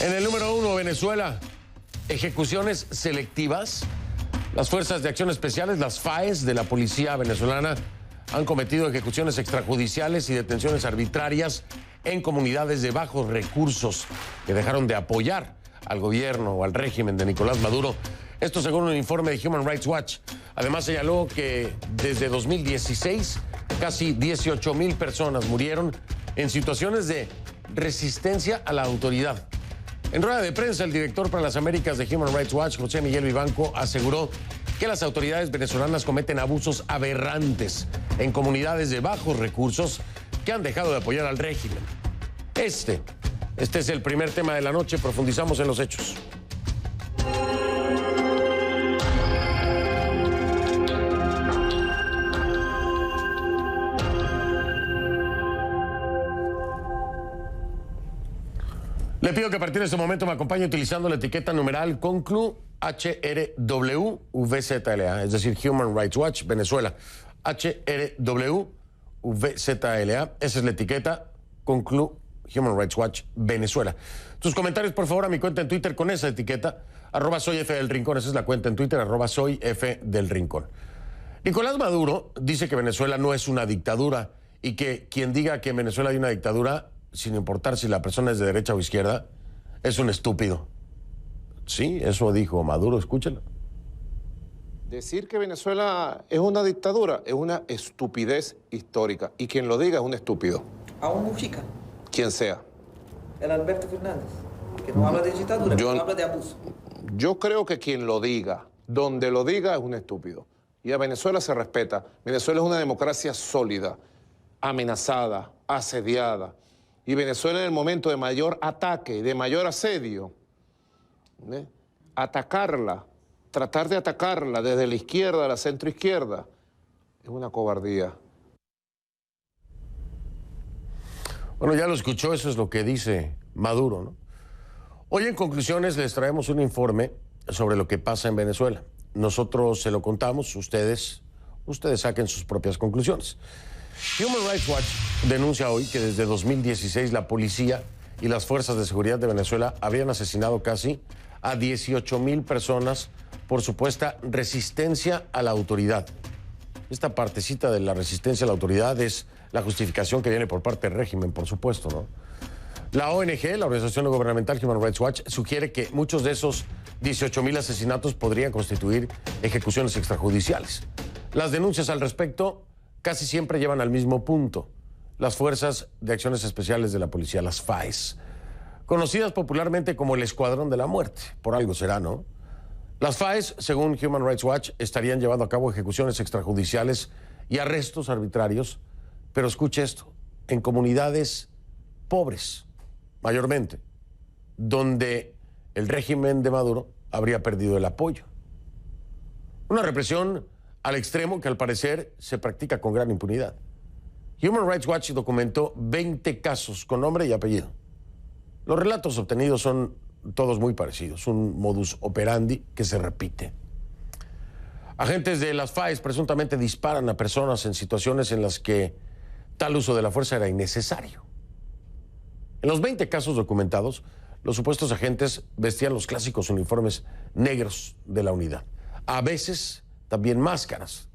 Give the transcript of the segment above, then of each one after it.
En el número 1, Venezuela, ejecuciones selectivas. Las Fuerzas de Acción Especiales, las FAES de la policía venezolana, han cometido ejecuciones extrajudiciales y detenciones arbitrarias en comunidades de bajos recursos que dejaron de apoyar al gobierno o al régimen de Nicolás Maduro. Esto según un informe de Human Rights Watch. Además señaló que desde 2016 casi 18,000 personas murieron en situaciones de resistencia a la autoridad. En rueda de prensa, el director para las Américas de Human Rights Watch, José Miguel Vivanco, aseguró que las autoridades venezolanas cometen abusos aberrantes en comunidades de bajos recursos que han dejado de apoyar al régimen. Este es el primer tema de la noche. Profundizamos en los hechos. Le pido que a partir de este momento me acompañe utilizando la etiqueta numeral CONCLU HRWVZLA, es decir, Human Rights Watch Venezuela, HRWVZLA, esa es la etiqueta CONCLU Human Rights Watch Venezuela. Tus comentarios, por favor, a mi cuenta en Twitter con esa etiqueta, @soyfdelrincón, esa es la cuenta en Twitter, @soyfdelrincón. Nicolás Maduro dice que Venezuela no es una dictadura y que quien diga que en Venezuela hay una dictadura, sin importar si la persona es de derecha o izquierda, es un estúpido. Sí, eso dijo Maduro, escúchelo. Decir que Venezuela es una dictadura es una estupidez histórica. Y quien lo diga es un estúpido. A un mujica. Quien sea. El Alberto Fernández. Que no habla de dictadura, que no habla de abuso. Yo creo que quien lo diga, donde lo diga, es un estúpido. Y a Venezuela se respeta. Venezuela es una democracia sólida, amenazada, asediada. Y Venezuela en el momento de mayor ataque, de mayor asedio, atacarla, tratar de atacarla desde la izquierda a la centroizquierda, es una cobardía. Bueno, ya lo escuchó, eso es lo que dice Maduro, ¿no? Hoy en conclusiones les traemos un informe sobre lo que pasa en Venezuela. Nosotros se lo contamos, ustedes saquen sus propias conclusiones. Human Rights Watch denuncia hoy que desde 2016 la policía y las fuerzas de seguridad de Venezuela habrían asesinado casi a 18,000 personas por supuesta resistencia a la autoridad. Esta partecita de la resistencia a la autoridad es la justificación que viene por parte del régimen, por supuesto, ¿no? La ONG, la organización no gubernamental Human Rights Watch, sugiere que muchos de esos 18,000 asesinatos podrían constituir ejecuciones extrajudiciales. Las denuncias al respecto casi siempre llevan al mismo punto: las Fuerzas de Acciones Especiales de la Policía, las FAES, conocidas popularmente como el Escuadrón de la Muerte, por algo será, ¿no? Las FAES, según Human Rights Watch, estarían llevando a cabo ejecuciones extrajudiciales y arrestos arbitrarios, pero escuche esto, en comunidades pobres, mayormente, donde el régimen de Maduro habría perdido el apoyo. Una represión al extremo que al parecer se practica con gran impunidad. Human Rights Watch documentó 20 casos con nombre y apellido. Los relatos obtenidos son todos muy parecidos, un modus operandi que se repite. Agentes de las FAES presuntamente disparan a personas en situaciones en las que tal uso de la fuerza era innecesario. En los 20 casos documentados, los supuestos agentes vestían los clásicos uniformes negros de la unidad, a veces también máscaras.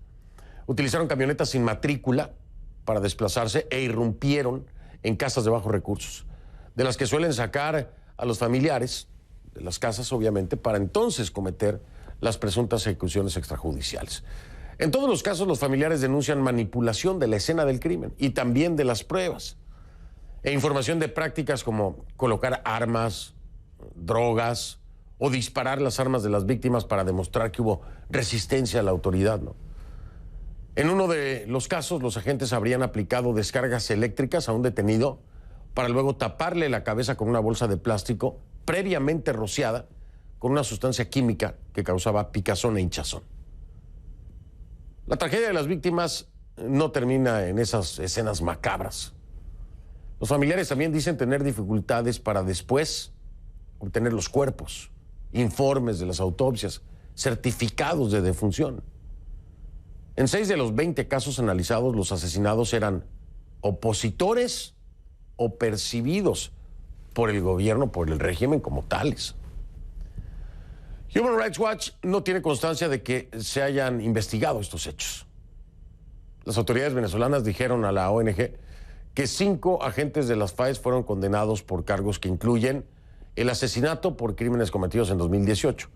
Utilizaron camionetas sin matrícula para desplazarse e irrumpieron en casas de bajos recursos, de las que suelen sacar a los familiares de las casas, obviamente, para entonces cometer las presuntas ejecuciones extrajudiciales. En todos los casos, los familiares denuncian manipulación de la escena del crimen y también de las pruebas, e información de prácticas como colocar armas, drogas o disparar las armas de las víctimas para demostrar que hubo resistencia a la autoridad, ¿no? En uno de los casos, los agentes habrían aplicado descargas eléctricas a un detenido para luego taparle la cabeza con una bolsa de plástico previamente rociada con una sustancia química que causaba picazón e hinchazón. La tragedia de las víctimas no termina en esas escenas macabras. Los familiares también dicen tener dificultades para después obtener los cuerpos, informes de las autopsias, certificados de defunción. En 6 de los 20 casos analizados, los asesinados eran opositores o percibidos por el gobierno, por el régimen como tales. Human Rights Watch no tiene constancia de que se hayan investigado estos hechos. Las autoridades venezolanas dijeron a la ONG que 5 agentes de las FAES fueron condenados por cargos que incluyen el asesinato por crímenes cometidos en 2018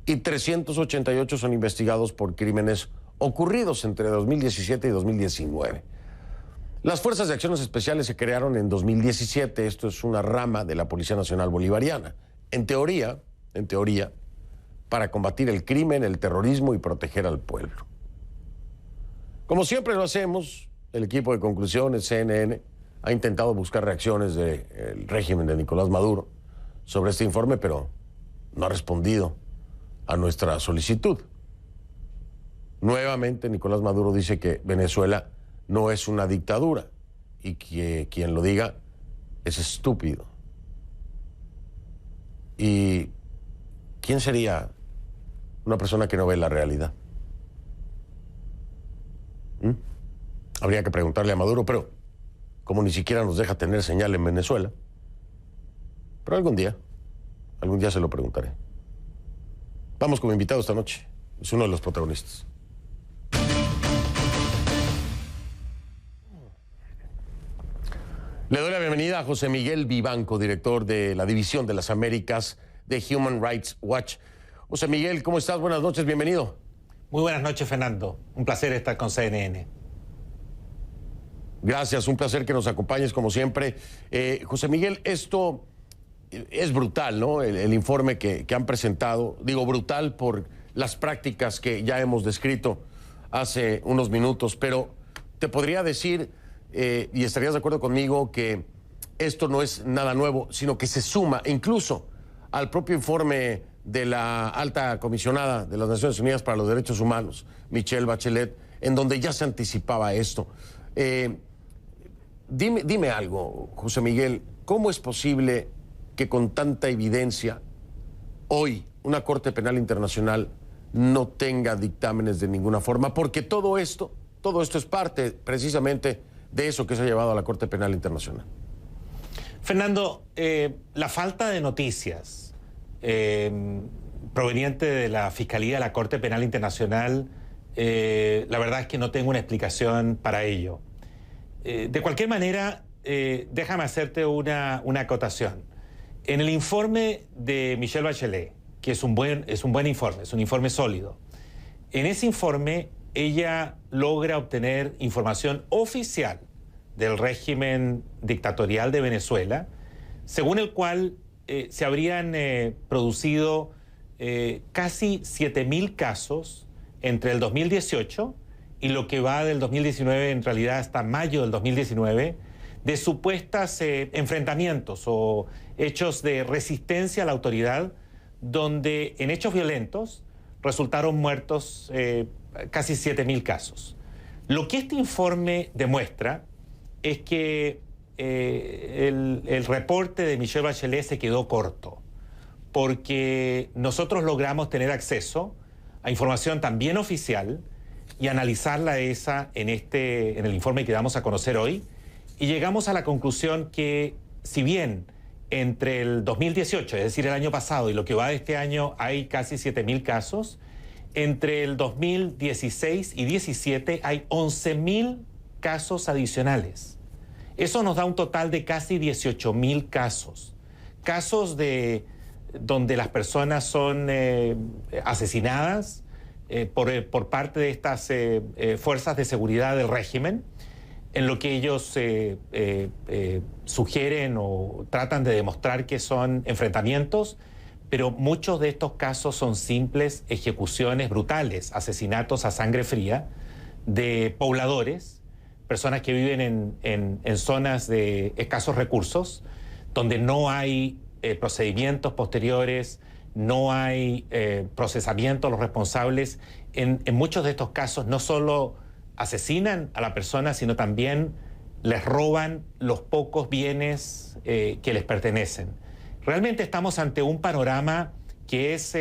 y 388 son investigados por crímenes ocurridos entre 2017 y 2019. Las Fuerzas de Acciones Especiales se crearon en 2017, esto es una rama de la Policía Nacional Bolivariana. En teoría, para combatir el crimen, el terrorismo y proteger al pueblo. Como siempre lo hacemos, el equipo de conclusiones, CNN, ha intentado buscar reacciones del régimen de Nicolás Maduro sobre este informe, pero no ha respondido a nuestra solicitud. Nuevamente, Nicolás Maduro dice que Venezuela no es una dictadura y que quien lo diga es estúpido. ¿Y quién sería una persona que no ve la realidad? Habría que preguntarle a Maduro, pero como ni siquiera nos deja tener señal en Venezuela. Pero algún día se lo preguntaré. Vamos como invitado esta noche. Es uno de los protagonistas. Le doy la bienvenida a José Miguel Vivanco, director de la División de las Américas de Human Rights Watch. José Miguel, ¿cómo estás? Buenas noches, bienvenido. Muy buenas noches, Fernando. Un placer estar con CNN. Gracias, un placer que nos acompañes como siempre. José Miguel, esto es brutal, ¿no? El informe que han presentado. Digo brutal por las prácticas que ya hemos descrito hace unos minutos, pero te podría decir, y estarías de acuerdo conmigo, que esto no es nada nuevo, sino que se suma incluso al propio informe de la alta comisionada de las Naciones Unidas para los Derechos Humanos, Michelle Bachelet, en donde ya se anticipaba esto. Dime algo, José Miguel, ¿cómo es posible que con tanta evidencia hoy una Corte Penal Internacional no tenga dictámenes de ninguna forma? Porque todo esto es parte precisamente de eso que se ha llevado a la Corte Penal Internacional. Fernando, la falta de noticias proveniente de la Fiscalía de la Corte Penal Internacional, la verdad es que no tengo una explicación para ello. De cualquier manera, déjame hacerte una acotación. En el informe de Michelle Bachelet, que es un buen informe, es un informe sólido, en ese informe ella logra obtener información oficial del régimen dictatorial de Venezuela, según el cual se habrían producido casi 7.000 casos entre el 2018 y lo que va del 2019, en realidad hasta mayo del 2019, de supuestas enfrentamientos o hechos de resistencia a la autoridad, donde en hechos violentos resultaron muertos casi 7.000 casos. Lo que este informe demuestra es que el reporte de Michelle Bachelet se quedó corto, porque nosotros logramos tener acceso a información también oficial y analizarla en el informe que damos a conocer hoy, y llegamos a la conclusión que si bien entre el 2018, es decir, el año pasado, y lo que va de este año hay casi 7.000 casos, entre el 2016 y 2017 hay 11.000 casos adicionales. Eso nos da un total de casi 18.000 casos. Casos donde las personas son asesinadas por parte de estas fuerzas de seguridad del régimen, en lo que ellos sugieren o tratan de demostrar que son enfrentamientos, pero muchos de estos casos son simples ejecuciones brutales, asesinatos a sangre fría de pobladores, personas que viven en zonas de escasos recursos, donde no hay procedimientos posteriores, no hay procesamiento a los responsables. En muchos de estos casos no solo asesinan a la persona, sino también les roban los pocos bienes que les pertenecen. Realmente estamos ante un panorama que es,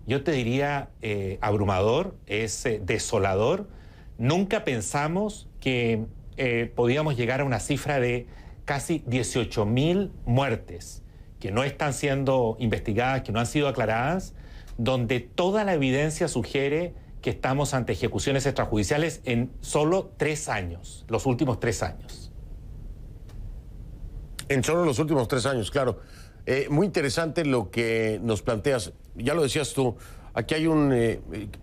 yo te diría, abrumador, es desolador. Nunca pensamos que podíamos llegar a una cifra de casi 18.000 muertes que no están siendo investigadas, que no han sido aclaradas, donde toda la evidencia sugiere que estamos ante ejecuciones extrajudiciales en solo 3 años, los últimos 3 años. En solo los últimos 3 años, claro. Muy interesante lo que nos planteas. Ya lo decías tú, aquí hay un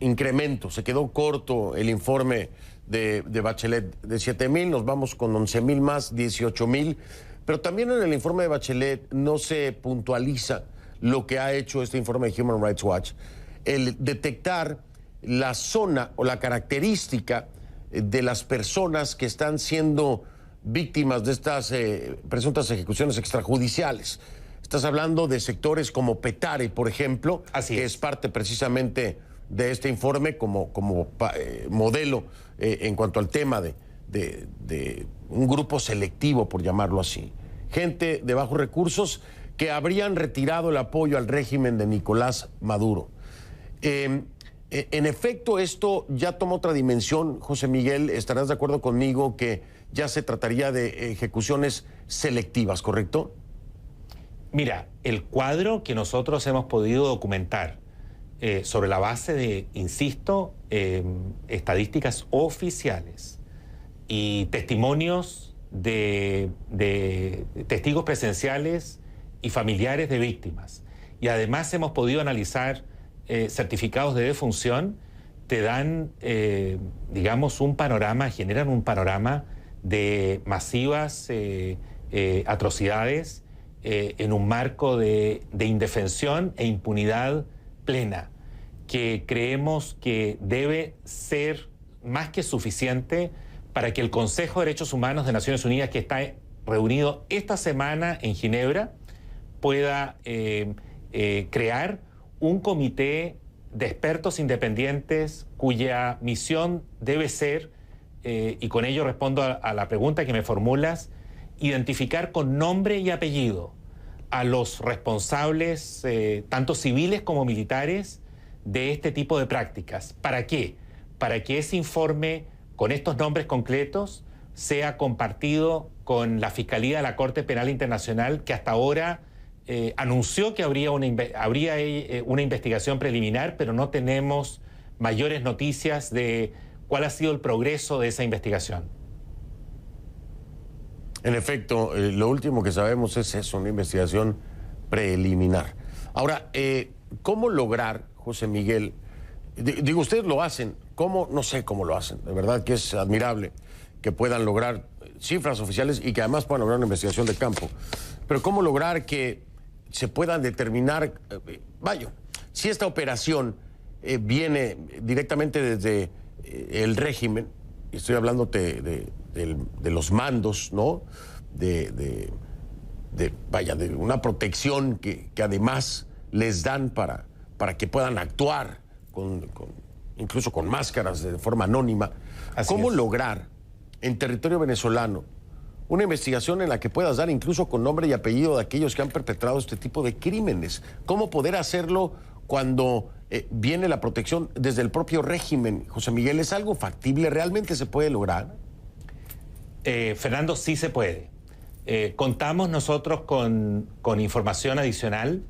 incremento. Se quedó corto el informe de Bachelet. De 7,000 nos vamos con 11,000 más, 18,000. Pero también en el informe de Bachelet no se puntualiza lo que ha hecho este informe de Human Rights Watch. El detectar la zona o la característica de las personas que están siendo víctimas de estas presuntas ejecuciones extrajudiciales. Estás hablando de sectores como Petare, por ejemplo, que es parte precisamente de este informe como modelo en cuanto al tema de un grupo selectivo, por llamarlo así. Gente de bajos recursos que habrían retirado el apoyo al régimen de Nicolás Maduro. En efecto, esto ya toma otra dimensión, José Miguel. Estarás de acuerdo conmigo que ya se trataría de ejecuciones selectivas, ¿correcto? Mira, el cuadro que nosotros hemos podido documentar sobre la base de, insisto, estadísticas oficiales y testimonios de testigos presenciales y familiares de víctimas, y además hemos podido analizar certificados de defunción, te dan, digamos, un panorama, generan un panorama de masivas atrocidades en un marco de indefensión e impunidad plena, que creemos que debe ser más que suficiente para que el Consejo de Derechos Humanos de Naciones Unidas, que está reunido esta semana en Ginebra, pueda crear un comité de expertos independientes cuya misión debe ser, y con ello respondo a la pregunta que me formulas, identificar con nombre y apellido a los responsables, tanto civiles como militares, de este tipo de prácticas. ¿Para qué? Para que ese informe con estos nombres concretos sea compartido con la Fiscalía de la Corte Penal Internacional, que hasta ahora anunció que habría una investigación preliminar, pero no tenemos mayores noticias de cuál ha sido el progreso de esa investigación. En efecto, lo último que sabemos es eso, una investigación preliminar. Ahora, ¿cómo lograr, José Miguel? Digo, ustedes lo hacen, ¿cómo? No sé cómo lo hacen, de verdad que es admirable que puedan lograr cifras oficiales y que además puedan lograr una investigación de campo. Pero ¿cómo lograr que se puedan determinar, si esta operación viene directamente desde el régimen, y estoy hablándote de los mandos, ¿no? De una protección que además les dan para que puedan actuar incluso con máscaras de forma anónima. ¿Cómo lograr en territorio venezolano una investigación en la que puedas dar incluso con nombre y apellido de aquellos que han perpetrado este tipo de crímenes? ¿Cómo poder hacerlo cuando viene la protección desde el propio régimen? José Miguel, ¿es algo factible? ¿Realmente se puede lograr? Fernando, sí se puede. Contamos nosotros con información adicional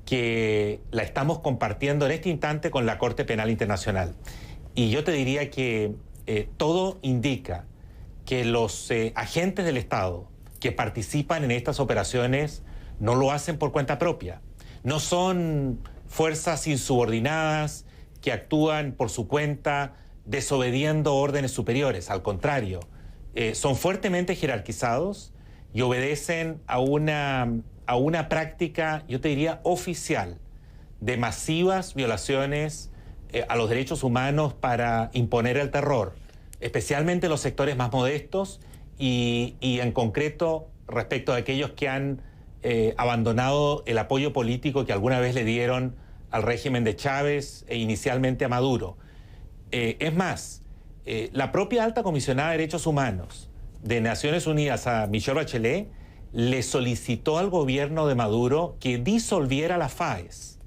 que la estamos compartiendo en este instante con la Corte Penal Internacional. Y yo te diría que todo indica que los agentes del Estado que participan en estas operaciones no lo hacen por cuenta propia. No son fuerzas insubordinadas que actúan por su cuenta desobediendo órdenes superiores. Al contrario, son fuertemente jerarquizados y obedecen a una práctica, yo te diría, oficial, de masivas violaciones a los derechos humanos para imponer el terror, especialmente en los sectores más modestos y en concreto respecto a aquellos que han abandonado el apoyo político que alguna vez le dieron al régimen de Chávez e inicialmente a Maduro. Es más, la propia alta comisionada de Derechos Humanos de Naciones Unidas, a Michelle Bachelet, le solicitó al gobierno de Maduro que disolviera la FAES.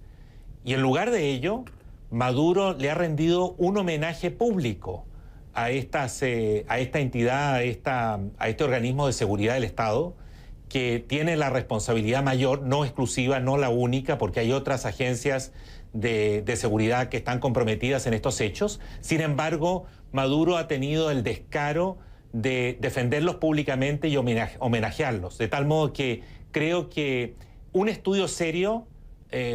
Y en lugar de ello, Maduro le ha rendido un homenaje público a esta entidad, a este organismo de seguridad del Estado, que tiene la responsabilidad mayor, no exclusiva, no la única, porque hay otras agencias de seguridad que están comprometidas en estos hechos. Sin embargo, Maduro ha tenido el descaro de defenderlos públicamente y homenajearlos, de tal modo que creo que un estudio serio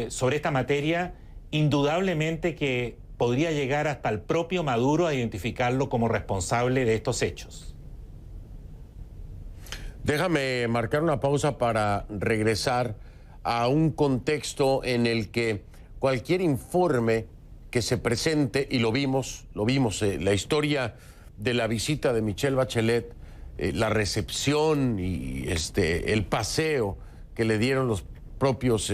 sobre esta materia indudablemente que podría llegar hasta el propio Maduro a identificarlo como responsable de estos hechos. Déjame marcar una pausa para regresar a un contexto en el que cualquier informe que se presente, y lo vimos, la historia de la visita de Michelle Bachelet, la recepción y el paseo que le dieron los propios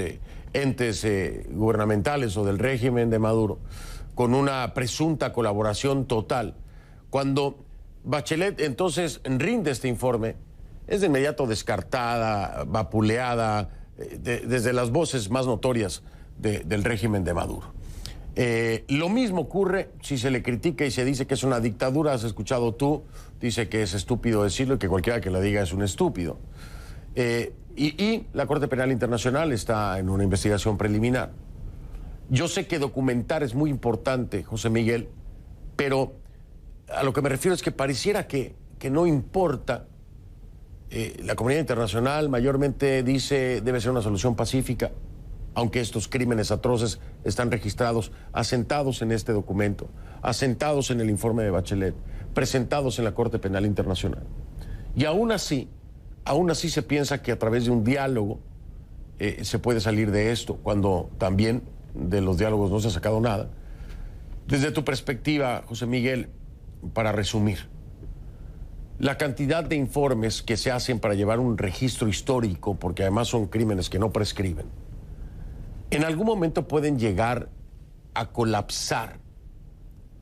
entes gubernamentales o del régimen de Maduro, con una presunta colaboración total. Cuando Bachelet entonces rinde este informe, es de inmediato descartada, vapuleada, desde las voces más notorias del régimen de Maduro. Lo mismo ocurre si se le critica y se dice que es una dictadura. Has escuchado tú, dice que es estúpido decirlo y que cualquiera que lo diga es un estúpido. Y la Corte Penal Internacional está en una investigación preliminar. Yo sé que documentar es muy importante, José Miguel, pero a lo que me refiero es que pareciera que no importa. La comunidad internacional mayormente dice debe ser una solución pacífica, aunque estos crímenes atroces están registrados, asentados en este documento, asentados en el informe de Bachelet, presentados en la Corte Penal Internacional. Y aún así se piensa que a través de un diálogo se puede salir de esto, cuando también de los diálogos no se ha sacado nada. Desde tu perspectiva, José Miguel, para resumir, la cantidad de informes que se hacen para llevar un registro histórico, porque además son crímenes que no prescriben, en algún momento pueden llegar a colapsar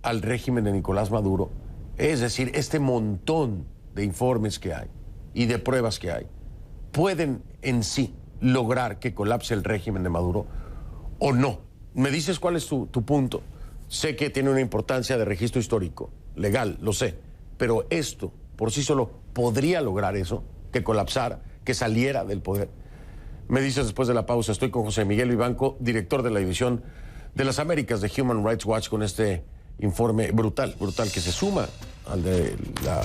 al régimen de Nicolás Maduro. Es decir, este montón de informes que hay y de pruebas que hay, pueden en sí lograr que colapse el régimen de Maduro o no. ¿Me dices cuál es tu punto? Sé que tiene una importancia de registro histórico, legal, lo sé, pero esto por sí solo podría lograr eso, que colapsara, que saliera del poder. Me dices después de la pausa. Estoy con José Miguel Vivanco, director de la División de las Américas de Human Rights Watch, con este informe brutal que se suma al de la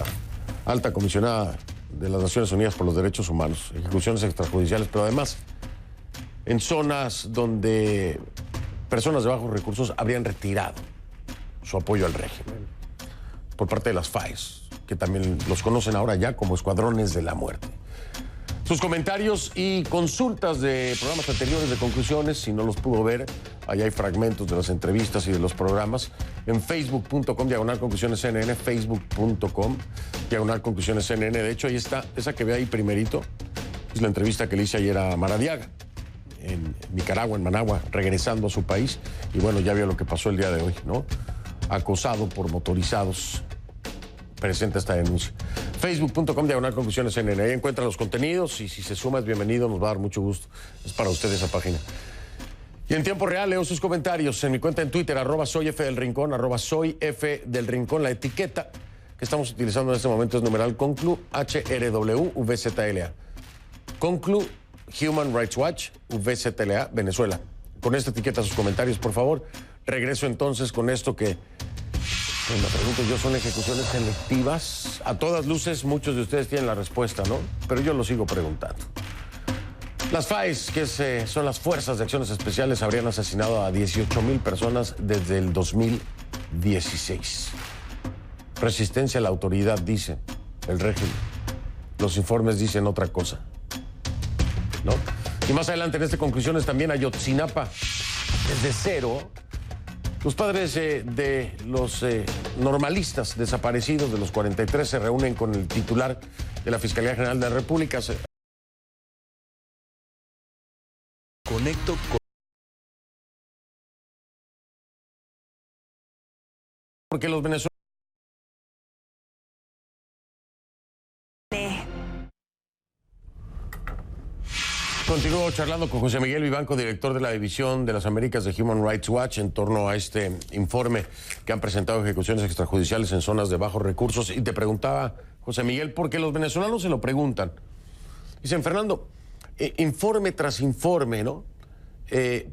alta comisionada de las Naciones Unidas por los Derechos Humanos, ejecuciones extrajudiciales, pero además en zonas donde personas de bajos recursos habrían retirado su apoyo al régimen por parte de las FARC, que también los conocen ahora ya como escuadrones de la muerte. Sus comentarios y consultas de programas anteriores de conclusiones, si no los pudo ver, allá hay fragmentos de las entrevistas y de los programas en facebook.com/conclusionescnn, facebook.com/conclusionescnn. De hecho, ahí está, esa que ve ahí primerito, es la entrevista que le hice ayer a Maradiaga, en Nicaragua, en Managua, regresando a su país, y bueno, ya vio lo que pasó el día de hoy, ¿no? Acosado por motorizados. Presenta esta denuncia. Facebook.com/conclusionescnn. Ahí encuentra los contenidos y si se suma es bienvenido, nos va a dar mucho gusto. Es para usted esa página. Y en tiempo real leo sus comentarios en mi cuenta en Twitter, @soyfdelrincón, @soyfdelrincón. La etiqueta que estamos utilizando en este momento es numeral Conclu, HRWVZLA. Conclu, Human Rights Watch, VZLA, Venezuela. Con esta etiqueta sus comentarios, por favor. Regreso entonces con esto que... me pregunto yo, ¿son ejecuciones selectivas? A todas luces, muchos de ustedes tienen la respuesta, ¿no? Pero yo lo sigo preguntando. Las FAES, que son las Fuerzas de Acciones Especiales, habrían asesinado a 18,000 personas desde el 2016. Resistencia a la autoridad, dice el régimen. Los informes dicen otra cosa, ¿no? Y más adelante en este conclusiones también Ayotzinapa, desde cero. Los padres de los normalistas desaparecidos de los 43 se reúnen con el titular de la Fiscalía General de la República. Conecto con... Porque los venezolanos... Continúo charlando con José Miguel Vivanco, director de la División de las Américas de Human Rights Watch, en torno a este informe que han presentado ejecuciones extrajudiciales en zonas de bajos recursos. Y te preguntaba, José Miguel, porque los venezolanos se lo preguntan. Dicen, Fernando, informe tras informe, ¿no?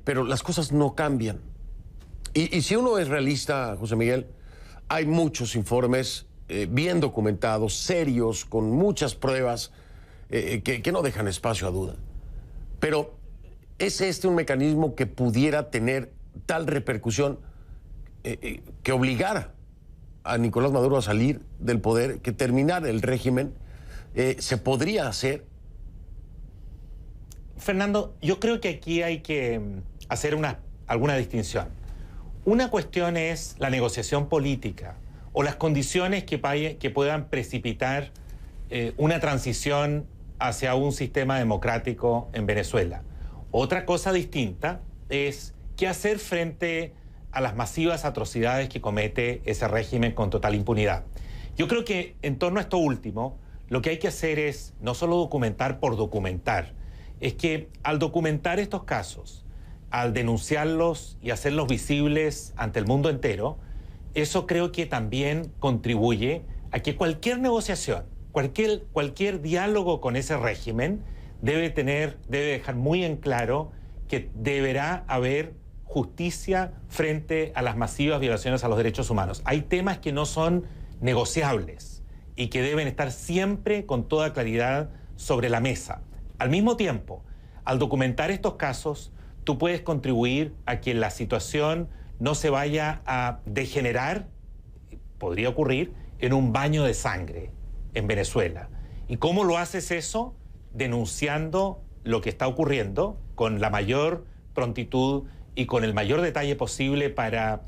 Pero las cosas no cambian. Y si uno es realista, José Miguel, hay muchos informes bien documentados, serios, con muchas pruebas, que no dejan espacio a duda. Pero ¿es este un mecanismo que pudiera tener tal repercusión que obligara a Nicolás Maduro a salir del poder, que terminar el régimen? ¿Se podría hacer? Fernando, yo creo que aquí hay que hacer alguna distinción. Una cuestión es la negociación política o las condiciones que puedan precipitar una transición hacia un sistema democrático en Venezuela. Otra cosa distinta es qué hacer frente a las masivas atrocidades que comete ese régimen con total impunidad. Yo creo que en torno a esto último, lo que hay que hacer es no solo documentar por documentar, es que al documentar estos casos, al denunciarlos y hacerlos visibles ante el mundo entero, eso creo que también contribuye a que cualquier negociación, cualquier diálogo con ese régimen debe dejar muy en claro que deberá haber justicia frente a las masivas violaciones a los derechos humanos. Hay temas que no son negociables y que deben estar siempre con toda claridad sobre la mesa. Al mismo tiempo, al documentar estos casos, tú puedes contribuir a que la situación no se vaya a degenerar, podría ocurrir, en un baño de sangre en Venezuela. ¿Y cómo lo haces eso? Denunciando lo que está ocurriendo con la mayor prontitud y con el mayor detalle posible para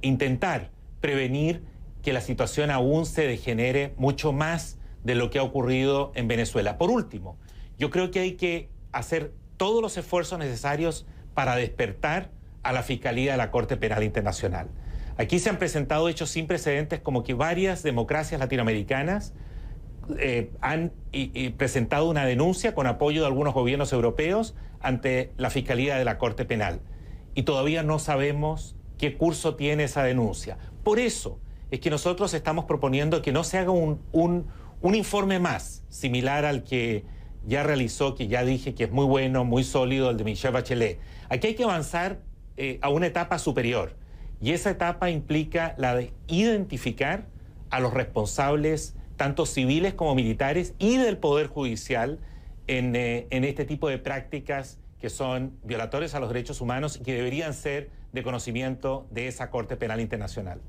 intentar prevenir que la situación aún se degenere mucho más de lo que ha ocurrido en Venezuela. Por último, yo creo que hay que hacer todos los esfuerzos necesarios para despertar a la Fiscalía de la Corte Penal Internacional. Aquí se han presentado hechos sin precedentes como que varias democracias latinoamericanas han presentado una denuncia con apoyo de algunos gobiernos europeos ante la Fiscalía de la Corte Penal. Y todavía no sabemos qué curso tiene esa denuncia. Por eso es que nosotros estamos proponiendo que no se haga un informe más similar al que ya realizó, que ya dije que es muy bueno, muy sólido, el de Michelle Bachelet. Aquí hay que avanzar a una etapa superior. Y esa etapa implica la de identificar a los responsables, tanto civiles como militares, y del Poder Judicial en este tipo de prácticas que son violatorias a los derechos humanos y que deberían ser de conocimiento de esa Corte Penal Internacional.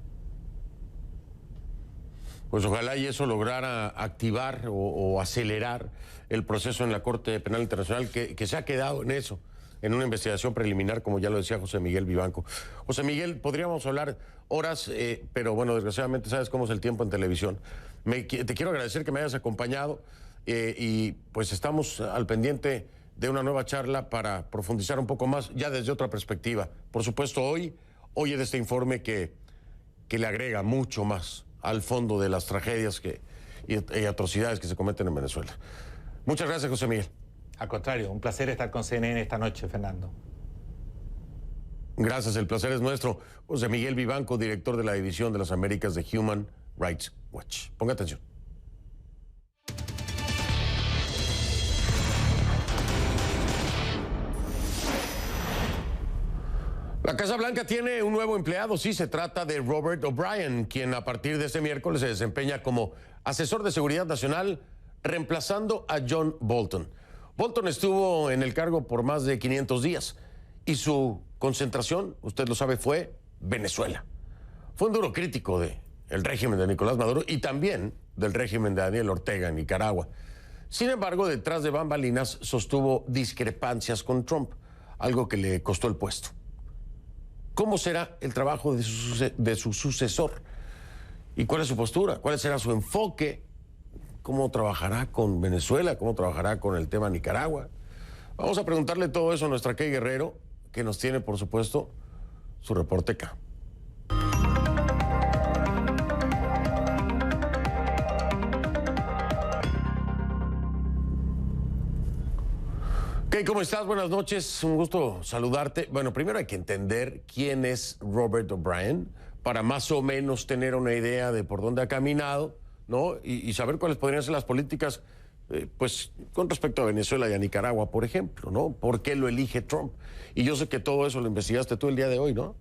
Pues ojalá y eso lograra activar o acelerar el proceso en la Corte Penal Internacional, que se ha quedado en eso, en una investigación preliminar, como ya lo decía José Miguel Vivanco. José Miguel, podríamos hablar horas, pero bueno, desgraciadamente sabes cómo es el tiempo en televisión. Te quiero agradecer que me hayas acompañado y pues estamos al pendiente de una nueva charla para profundizar un poco más, ya desde otra perspectiva. Por supuesto, hoy de este informe que le agrega mucho más al fondo de las tragedias y atrocidades que se cometen en Venezuela. Muchas gracias, José Miguel. Al contrario, un placer estar con CNN esta noche, Fernando. Gracias, el placer es nuestro. José Miguel Vivanco, director de la División de las Américas de Human Rights Watch. Ponga atención. La Casa Blanca tiene un nuevo empleado, sí, se trata de Robert O'Brien, quien a partir de este miércoles se desempeña como asesor de seguridad nacional, reemplazando a John Bolton. Bolton estuvo en el cargo por más de 500 días y su concentración, usted lo sabe, fue Venezuela. Fue un duro crítico del régimen de Nicolás Maduro y también del régimen de Daniel Ortega en Nicaragua. Sin embargo, detrás de bambalinas sostuvo discrepancias con Trump, algo que le costó el puesto. ¿Cómo será el trabajo de su sucesor? ¿Y cuál es su postura? ¿Cuál será su enfoque? ¿Cómo trabajará con Venezuela? ¿Cómo trabajará con el tema Nicaragua? Vamos a preguntarle todo eso a nuestra Kay Guerrero, que nos tiene, por supuesto, su reporte acá. Kay, ¿cómo estás? Buenas noches, un gusto saludarte. Bueno, primero hay que entender quién es Robert O'Brien para más o menos tener una idea de por dónde ha caminado, ¿no? Y saber cuáles podrían ser las políticas pues con respecto a Venezuela y a Nicaragua, por ejemplo, ¿no? ¿Por qué lo elige Trump? Y yo sé que todo eso lo investigaste tú el día de hoy, ¿no?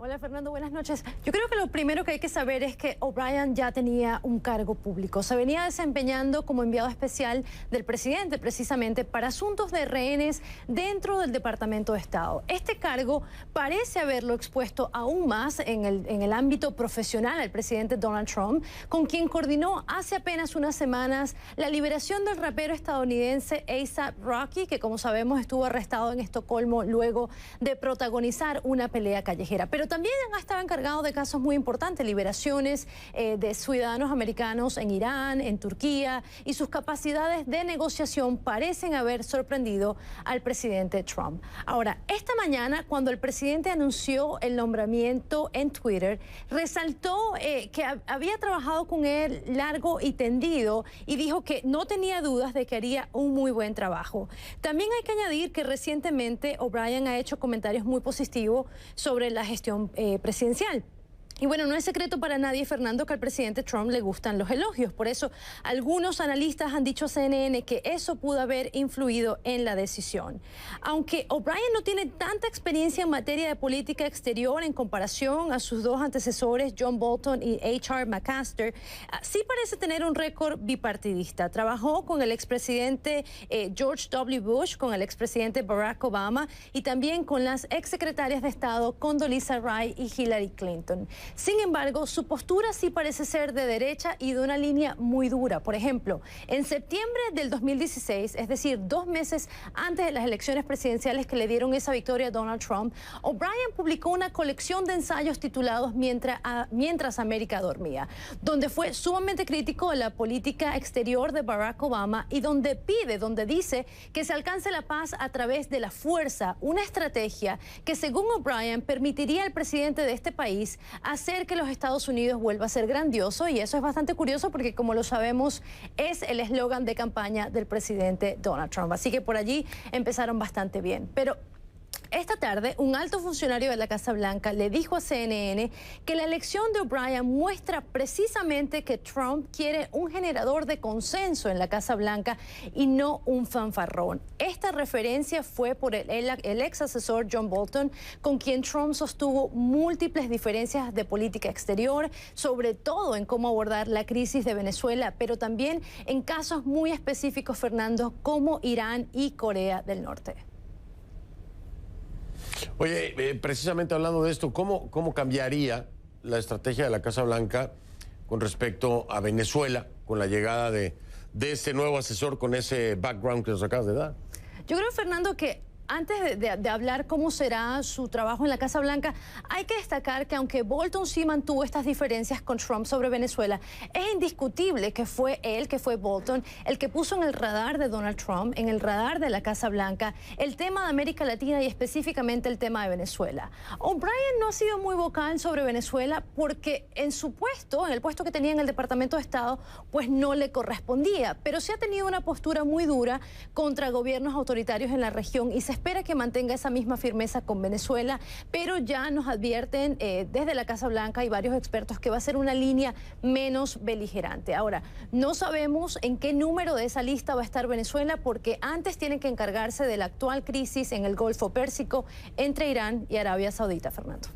Hola Fernando, buenas noches. Yo creo que lo primero que hay que saber es que O'Brien ya tenía un cargo público. Se venía desempeñando como enviado especial del presidente precisamente para asuntos de rehenes dentro del Departamento de Estado. Este cargo parece haberlo expuesto aún más en el ámbito profesional al presidente Donald Trump, con quien coordinó hace apenas unas semanas la liberación del rapero estadounidense A$AP Rocky, que como sabemos estuvo arrestado en Estocolmo luego de protagonizar una pelea callejera. Pero también ha estado encargado de casos muy importantes, liberaciones de ciudadanos americanos en Irán, en Turquía, y sus capacidades de negociación parecen haber sorprendido al presidente Trump. Ahora, esta mañana, cuando el presidente anunció el nombramiento en Twitter, resaltó que había trabajado con él largo y tendido y dijo que no tenía dudas de que haría un muy buen trabajo. También hay que añadir que recientemente O'Brien ha hecho comentarios muy positivos sobre la gestión presidencial. Y bueno, no es secreto para nadie, Fernando, que al presidente Trump le gustan los elogios. Por eso, algunos analistas han dicho a CNN que eso pudo haber influido en la decisión. Aunque O'Brien no tiene tanta experiencia en materia de política exterior en comparación a sus dos antecesores, John Bolton y H.R. McMaster, sí parece tener un récord bipartidista. Trabajó con el expresidente George W. Bush, con el expresidente Barack Obama y también con las exsecretarias de Estado Condoleezza Rice y Hillary Clinton. Sin embargo, su postura sí parece ser de derecha y de una línea muy dura. Por ejemplo, en septiembre del 2016, es decir, 2 meses antes de las elecciones presidenciales que le dieron esa victoria a Donald Trump, O'Brien publicó una colección de ensayos titulados Mientras América dormía, donde fue sumamente crítico de la política exterior de Barack Obama y donde dice que se alcance la paz a través de la fuerza, una estrategia que, según O'Brien, permitiría al presidente de este país hacer que los Estados Unidos vuelva a ser grandioso, y eso es bastante curioso porque, como lo sabemos, es el eslogan de campaña del presidente Donald Trump. Así que por allí empezaron bastante bien. Pero esta tarde, un alto funcionario de la Casa Blanca le dijo a CNN que la elección de O'Brien muestra precisamente que Trump quiere un generador de consenso en la Casa Blanca y no un fanfarrón. Esta referencia fue por el ex asesor John Bolton, con quien Trump sostuvo múltiples diferencias de política exterior, sobre todo en cómo abordar la crisis de Venezuela, pero también en casos muy específicos, Fernando, como Irán y Corea del Norte. Oye, precisamente hablando de esto, ¿cómo cambiaría la estrategia de la Casa Blanca con respecto a Venezuela con la llegada de este nuevo asesor con ese background que nos acabas de dar? Yo creo, Fernando, que antes de hablar cómo será su trabajo en la Casa Blanca, hay que destacar que aunque Bolton sí mantuvo estas diferencias con Trump sobre Venezuela, es indiscutible que fue Bolton, el que puso en el radar de Donald Trump, en el radar de la Casa Blanca, el tema de América Latina y específicamente el tema de Venezuela. O'Brien no ha sido muy vocal sobre Venezuela porque en el puesto que tenía en el Departamento de Estado, pues no le correspondía, pero sí ha tenido una postura muy dura contra gobiernos autoritarios en la región y se espera que mantenga esa misma firmeza con Venezuela, pero ya nos advierten desde la Casa Blanca y varios expertos que va a ser una línea menos beligerante. Ahora, no sabemos en qué número de esa lista va a estar Venezuela, porque antes tienen que encargarse de la actual crisis en el Golfo Pérsico entre Irán y Arabia Saudita, Fernando.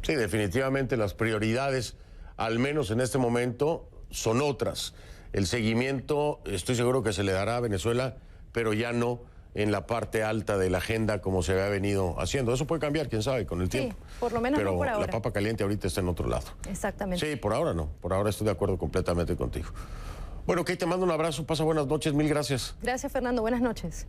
Sí, definitivamente las prioridades, al menos en este momento, son otras. El seguimiento, estoy seguro que se le dará a Venezuela, pero ya no en la parte alta de la agenda como se había venido haciendo. Eso puede cambiar, quién sabe, con el tiempo. Por lo menos pero no por ahora. La papa caliente ahorita está en otro lado. Exactamente. Sí, por ahora no. Por ahora estoy de acuerdo completamente contigo. Bueno, Kate, te mando un abrazo. Pasa buenas noches. Mil gracias. Gracias, Fernando. Buenas noches.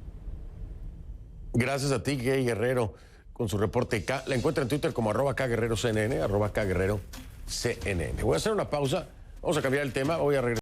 Gracias a ti, Kate Guerrero, con su reporte K. La encuentra en Twitter como @KGuerreroCNN, @KGuerreroCNN. Voy a hacer una pausa. Vamos a cambiar el tema. Voy a regresar.